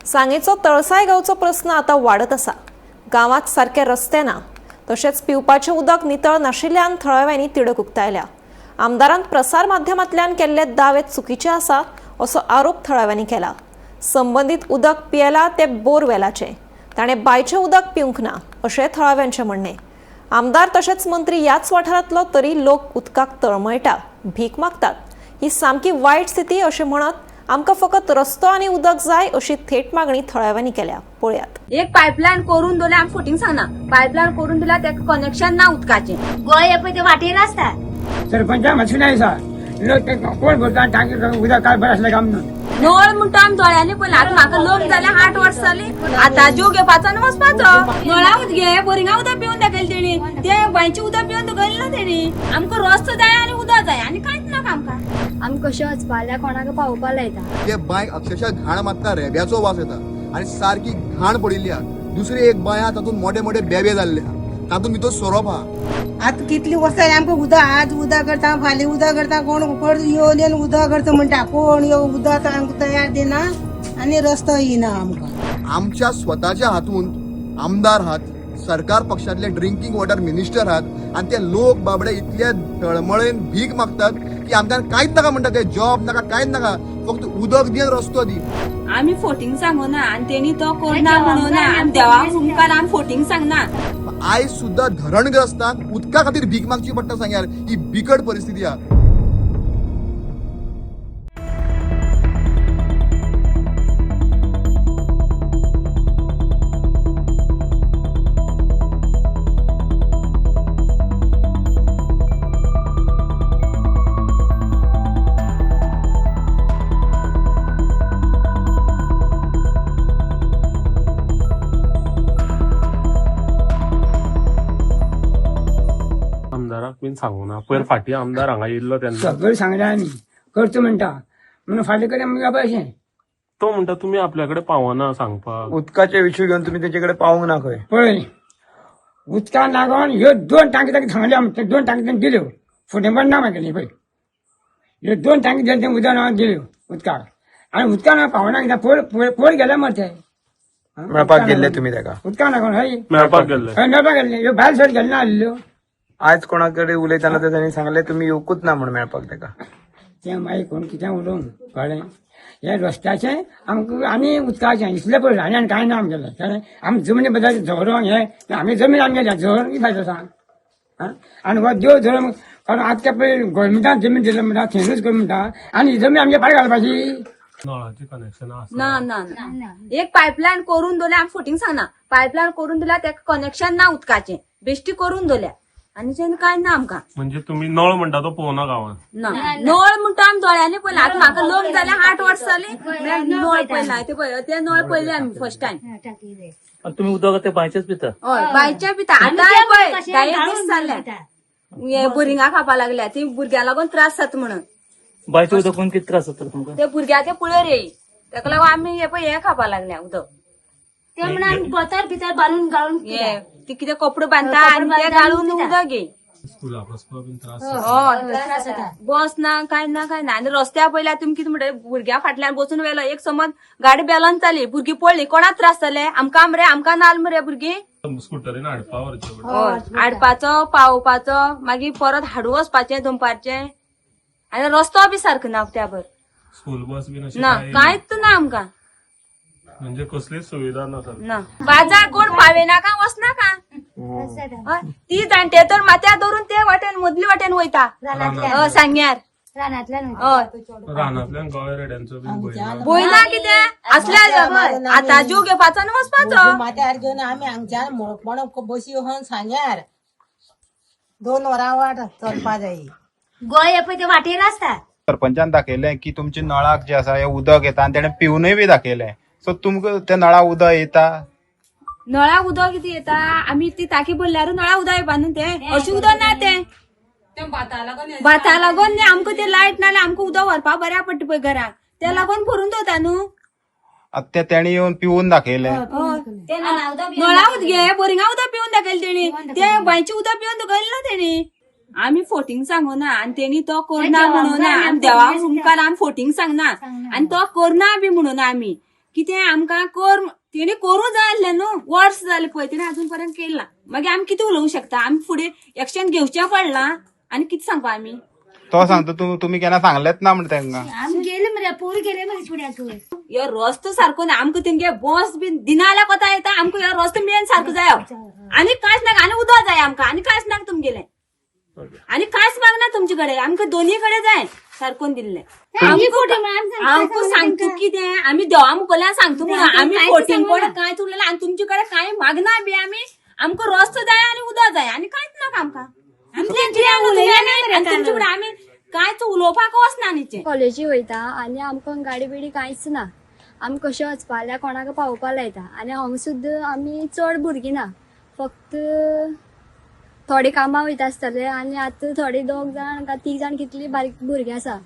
सांगेचो तळसाय गावचो प्रश्न आता वाढत आसा। गावात सारखे रस्ते ना, तशेंच पिवपाचें उदक नितळ नाशिल्ल्यान थळाव्यांनी तिडक उक्तायल्या। आमदारान प्रसार माध्यमांतल्यान केल्ले दावे चुकीचे आसा असो आरोप थळाव्यांनी केला। संबंधित उदक पियेला ते बोरवेलाचें, ताणें बांयचें उदक पिवंक ना अशें थळाव्यांचें म्हणणें। आमदार तशेंच मंत्री याच वाठारांतलो तरी लोक उदकाक तळमळटा, भीक मागतात। ही सामकी वायट स्थिती अशें म्हणत आमकां फकत रस्तो आनी उदक जाय अशी थेट मागणी थळाव्यांनी केल्या। पळयात। एक पायपलायन करून दिल्या आमी फुटींग सांगना, पायपलायन करून दिल्या तेका कनेक्शन ना उदकाचें। गोंय पळय ते वाटेर आसता। सरपंचा मातशें नाही सा लोक कोण बोलता टाकी उदक काय बरें आसलें काम न्हू। नळ म्हणटा आमी दोळ्यांनी पळयला। आतां म्हाका लोक जाले 8 वर्सां जालीं। आतां जीव घेवपाचो आनी वचपाचो। नळा उदक घे, बोरिंगा उदक पिवन दाखयलें तेणी, ते बांयचें उदक पिवन दाखयलें ना तेणी। आमकां रस्तो जाय आनी उदक जाय आनी कांयच नाका आमकां। आमी कशें वचपाल्या कोणाक पावोवपा लायता। ते बांयक अक्षरशः घाण मारता, रेब्याचो वास येता आनी सारकी घाण पडिल्ली आहा। दुसरी एक बांय आहा तातूंत मोठे मोठे बेबे जाल्ले आहा, तातूंत भितर सोरोप आहा। आता कितली वर्सां आमकां उदक आज उदक करता, फाल्यां उदक करता, कोण येवन उदक करता म्हणटा, कोण उदक आमकां तयार दिना आनी रस्तो येना आमकां। आमच्या स्वताच्या हातून आमदार आहात, सरकार पक्षातले ड्रिंकिंग वॉटर मिनिस्टर आहात आनी ते लोक बाबडे इतले तळमळेन भीक मागतात की आमकां कांयच नाका म्हणटा, ते जॉब नाका कांयच नाका, फक्त उदक दी आनी रस्तो दी। आमी फोटींग सांगना आनी तेणी तो करना म्हणून आमी देवाक मुखार आमी फोटींग सांगना। आयज सुद्धा धरणग्रस्तांक उदका खातीर भीक मागची पडटा सांग्यार, ही बिकट परिस्थिती आहा। आमदाराक बीन सांगू ना, पयर फाटी आमदार हांगा येयल्लो तेन्ना सगळें सांगलें आमी करचो म्हणटा, म्हणून फाल्यां कडेन आमकां अशें तो म्हणटा तुमी आपल्या कडेन पावना सांगपाक। उदकाचे विशय घेवन तुम्ही तेचे पावूंक ना खंय। पळय उदकाक लागून ह्यो 2 टांकी ताका सांगले आमकां, 2 टांकी तांणी दिल्यो, फुटेंपण ना केली पळय। ह्यो 2 टांकी दिल्यो तें उदक नांव दिल्यो उदकाक, आनी उदकाक हांव पावना कित्याक पयर गेले मरे ते मेळपाक गेल्ले तुमी तेका। उदकाक लागून हय मेळपाक गेल्ले। मेळपाक गेल्ले, ह्यो भायर सर गेले ना आसल्यो। आज कोणाकडे उलयताना ते तांणी सांगले तुमी येवकूच ना म्हणून मेळपाक तेका। तें मागीर कोण कितें उलोवंक कळ्ळें। हे रस्त्याचें आमकां आनी उदकाचें इतलें पळय आनी कांय ना आमगेलें, कळ्ळें। आमी जमनी बद्दल झगडोंक हें आमी जमीन आमगेल्या झगडोंक कितें फायदो सांग। आनी हो देव धरून कारण आतां पळय गोवोरमेंटान जमीन दिलं म्हणटा, थंयच कर म्हणटा, आनी जमीन आमगे पाड घालपाची। नळाची कनेक्शन आसा ना ना ना, एक पायपलायन करून दिल्या आमी फोटींग सांगना, पायपलायन करून दिल्या तेका कनेक्शन ना उदकाचें, बेश्टी करून दिल्या आनी तेन्ना कांय ना आमकां। म्हणजे तुम्ही नळ म्हणटा तो पळोवना गांवांत। ना नळ म्हणटा आमी दोळ्यांनी पळयला। आतां म्हाका लोक जाले 8 वर्सां जालीं, नळ पळयला ते पळय, ते नळ पळयले आमी फर्स्ट टायम। तुम्ही उदक ते बांयचेच पिता? हय बांयच्या पिता। आतां पळय 10 दीस जाले हे बोरिंगा खावपा लागल्या, ती भुरग्यां लागून त्रास जाता म्हणून। बांयचे उदक कोण किती त्रास जाता तुमकां? ते भुरग्या ते पुळेर येयी, तेका लागून आमी हे पळय हे खावपा लागल्या उदक। ते म्हणून आमी बतर भितर बांदून गाळून हे ती कितें कपडे बांदता आनी ते घालून उदक घे। स्कुलाक वचपाक बीन त्रास हय बस ना काय ना काय ना। आनी रस्त्यार पळयल्यार तुमी कितें म्हणटा, भुरग्या फाटल्यान बसून व्हेलो, एक समज गाडी बॅलन्स जाली, भुरगीं पडली, कोणाक त्रास जाले? आमकां मरे, आमकां नाल मरे भुरगीं। स्कुटरीन हाडपा व्हरचे हय हाडपाचो, पावोवपाचो, मागीर परत हाडून वचपाचें दनपारचें, आनी रस्तो बी सारको ना त्या भर। स्कूल बस बीन अशी ना कांयच ना आमकां, म्हणजे कसलीच सुविधा नसता। ना बाजार कोण पावेनाका वचनाका। ती जाणटे तर माथ्यार धरून ते वाटेन मदली वाटेन वयता सांग्यार रानांतल्यान। रानांतल्यान गोंय रेड्यांचो बीन भंय बोयना कितें असल्या आतां जीव घेवपाचो आनी वचपाचो। माथ्यार घेवन आमी हांगच्यान मोळपण बसी व्हरून सांग्यार 2 वरां वाट चलपा जाय। गोंय पळय ते वाटेर आसता। सरपंचान दाखयलें की तुमच्या नळाक जे आसा हे उदक येता आनी तेणें पिवनूय बी दाखयलें। सो तुमकां त्या नळा उदक येता? नळा उदक कितें येता, आमी ती टाकी भरल्यार नळा उदक येवपा न्हू, ते अशें उदक ना ते भाता लागून आमकां ते लायट नाल्यार आमकां उदक व्हरपा बऱ्या पडटा पळय घराक, त्या लागून भरून दवरता न्हू। आतां तेणी येवन पिवून दाखयलें। नळा उदक घे, बोरिंगा उदक पिवन दाखयलें तेणी, ते बांयचें उदक पिवन दाखयलें ना तेणी। आमी फोटींग सांगना आनी तेणी तो करना म्हणून आमी देवाक मुखार आमी फोटींग सांगना आनी तो करना बी म्हणून आमी कितें आमकां कर तेणी करूं जाय आसलें न्हू. वर्स जालें पळय तेणी अजून पर्यंत केला. मागीर आमी कितें उलोवंक शकता? आमी फुडें एक्शन घेवचें पडलां आनी कितें सांगू आमी? तो सांगता तुम्ही केन्ना सांगलेत ना म्हणटा तांकां. आमी गेले मरे पोरी गेले मरे फुड्याक. ह्यो रस्तो सारको ना. आमकां तेंगे बस बी दिना जाल्यार कोता येता. आमकां ह्यो रस्तो मेन सारको जायो. आनी कांयच नाका. आनी उदक जाय आमकां. आनी कांयच नाका तुमगेलें. आनी कांयच मागना तुमचे कडेन. आमकां दोनी कडेन जाय सारकोन दिल्लें. आमकां सांगतो कितें आमी देवा मुकोल्या सांगतो म्हणून आमी फोटींग कोण कांयच उरलेलें आनी तुमचे कडेन कांय मागना बी आमी. आमकां रस्तो जाय आनी उदक जाय आनी कांयच नाका आमकां. तुमचे कडेन आमी कांयच उलोवपाक वचना न्ही. कॉलेजी वयता आनी आमकां गाडी बिडी कांयच ना. आमी कशें वचपा जाल्यार कोणाक पावोवपा लायता. आनी हांगा सुद्दां आमी चड भुरगीं ना. फक्त थोडे कामां वयता आसतले आनी आतां थोडे 2 जाण काय 3 जाण कितली बारीक भुरगीं आसा.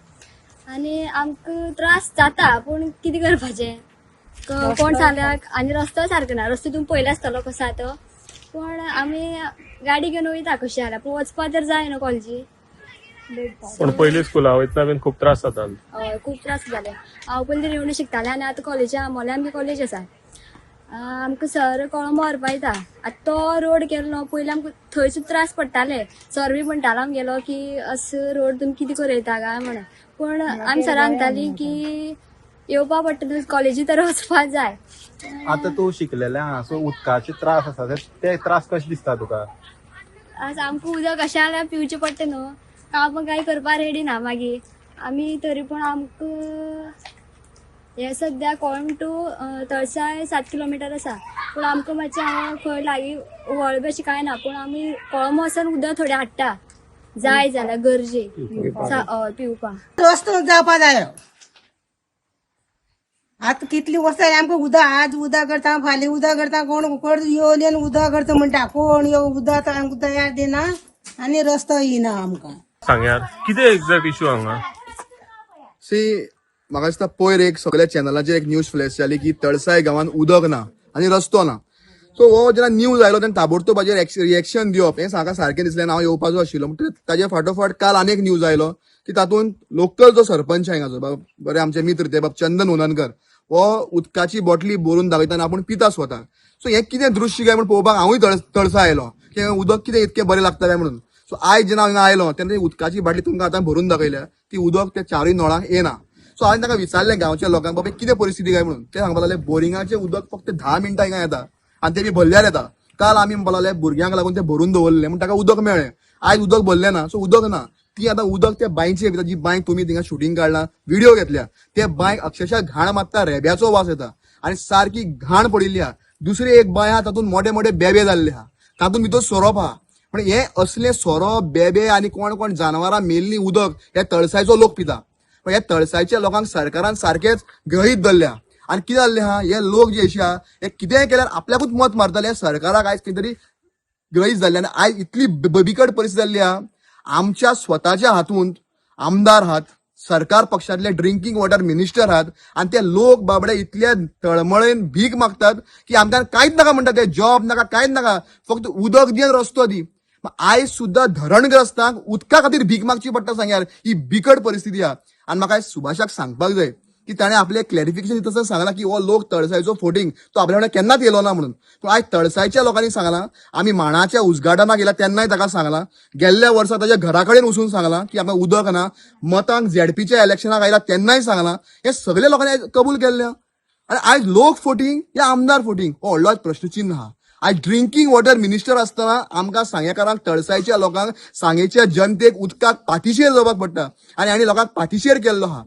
आनी आमकां त्रास जाता पूण कितें करपाचें. कोण सांगल्यार आनी रस्तो सारको ना. रस्तो तुमी पयलो आसतलो कसो आसा तो. पूण आमी गाडी घेवन वयता कशें जाल्यार. पूण वचपा तर जाय न्हू कॉलेजी. पण पयलीं स्कुला वयतना बीन खूप त्रास जाता. हय खूब त्रास जाले. हांव पयलीं रेवणी शिकतालें आनी आतां कॉलेजी मोल्या आमगे कॉलेज आसा. आमकां सर कळमो व्हरपा येता. आतां तो रोड केल्लो पयलीं आमकां थंयसून त्रास पडटाले. सर बी म्हणटालो आमगेलो की असो रोड तुमी कितें करयता काय म्हणून. पूण आमी सराक सांगताली की येवपा पडटा कॉलेजी तर वचपा जाय. आता तू शिकलेले आहा सो उदकाचे त्रास आसा ते त्रास कशे दिसता तुका? आज आमकां उदक अशें जाल्यार पिवचें पडटा न्हू. काम काय करपा रेडी ना मागीर आमी. तरी पूण आमकां हे सद्या कोळम टू तळसाय 7 किलोमिटर आसा. पूण आमकां मातशें हांगा खंय लागीं व्हळ बी अशें कांय ना. पूण आमी कोळम वचून उदक थोडें हाडटा जाय जाल्यार गरजे पिवपाक. रस्तो जावपा जायो. आतां कितलीं वर्सां जालीं आमकां उदक आज उदक करता फाल्यां उदक करता. कोण येवन उदक करता म्हणटा. कोण यो उदक आमकां तयार दिना आनी रस्तो येना आमकां. सांग्यार कितें एक्झॅक्ट इश्यू हांगा? म्हाका दिसता पयर एक सगळ्या चॅनलाचेर एक न्यूज फ्लॅश जाली की तळसाय गांवांत उदक ना आनी रस्तो ना. सो हो जेन्ना न्यूज आयलो तेन्ना ताबडतोब हाजेर रिएक्शन दिवप हें म्हाका सारकें दिसलें. हांव येवपाचो आशिल्लो म्हणटकीर ताजे फाटोफाट काल आनी एक न्यूज आयलो की तातूंत लोकल जो सरपंच हांगाचो बरे आमचे मित्र ते चंदन उननकर हो उदकाची बॉटली भरून दाखयता आनी आपूण पिता स्वता. सो हें कितें दृश्य काय म्हण पळोवपाक हांवूय तळसा आयलो की उदक कितें इतकें बरें लागता काय म्हणून. सो आयज जेन्ना हांगा आयलो तेन्ना उदकाची बाटली तुमकां आतां भरून दाखयल्या ती उदक त्या 4 नळांक येना. सो हांवें ताका विचारलें गांवच्या लोकांक बाबा कितें परिस्थिती काय म्हणून. ते सांगपाक लागले बोरिंगाचें उदक फक्त 10 मिनटां हिंगा येता आनी ते बी भरल्यार येता. काल आमी म्हणपाक लागले भुरग्यांक लागून ते भरून दवरले म्हण ताका उदक मेळ्ळें. आयज उदक भरलें ना. सो उदक ना. ती आतां उदक त्या बांयची जी बांय तुमी थिंगा शूटिंग काडला व्हिडिओ घेतल्या ते बांयक अक्षरशः घाण मारता. रेब्याचो वास येता आनी सारकी घाण पडिल्ली आहा. दुसरी एक बांय आहा तातूंत मोठे मोठे बेबे जाल्ले आहा. तातूंत भितर सोरोप आहा. पण हे असले सोरोप बेबे आनी कोण कोण जनावरां मेल्ली उदक हे तळसायचो लोक पिता. पण ह्या तळसायच्या लोकांक सरकारान सारखेच गृहीत धरल्या. आनी कितें जाल्लें आहा हे लोक जे अशे आहा हे कितेंय केल्यार आपल्याकूच मत मारताले. सरकाराक आयज कितें तरी गृहीत जाल्लें आनी आयज इतली बिकट परिस्थिती जाल्ली आहा. आमच्या स्वताच्या हातूंत आमदार आहात, सरकार पक्षातले ड्रिंकिंग वॉटर मिनिस्टर आहात आणि ते लोक बाबडे इतल्या तळमळेन भीक मागतात की आमकां कांयच नाका म्हणटा ते. जॉब नाका कांयच नाका फक्त उदक दी आनी रस्तो दी. आयज सुद्दां धरणग्रस्तांक उदका खातीर भीक मागची पडटा. सांग्यार ही बिकट परिस्थिती आहा. आनी म्हाका सुभाषाक सांगपाक जाय की ताणें आपलें क्लॅरिफिकेशन दिता सांगलां की हो लोक तळसायचो फोटींग तो आपल्या कडेन केन्नाच येयलो ना म्हणून. पूण आयज तळसायच्या लोकांनी सांगलां आमी माणाच्या उजगाटनाक गेल्या तेन्नाय ताका सांगलां. गेल्ल्या वर्सा ताच्या घरा कडेन वचून सांगलां की आमकां उदक ना. मतांक झेडपीच्या इलेक्शनाक आयला तेन्नाय सांगलां. हे सगळे लोकांनी कबूल केल्लें. आनी आयज लोक फोटींग या आमदार फोटींग हो व्हडलोच प्रश्नचिन्ह आहा. आयज ड्रिंकिंग वॉटर मिनिस्टर आसतना आमकां सांगेकारांक तळसायच्या लोकांक सांगेच्या जनतेक उदकाक पाठीशेर जावपाक पडटा आनी लोकांक पाठीशेर केल्लो आहा.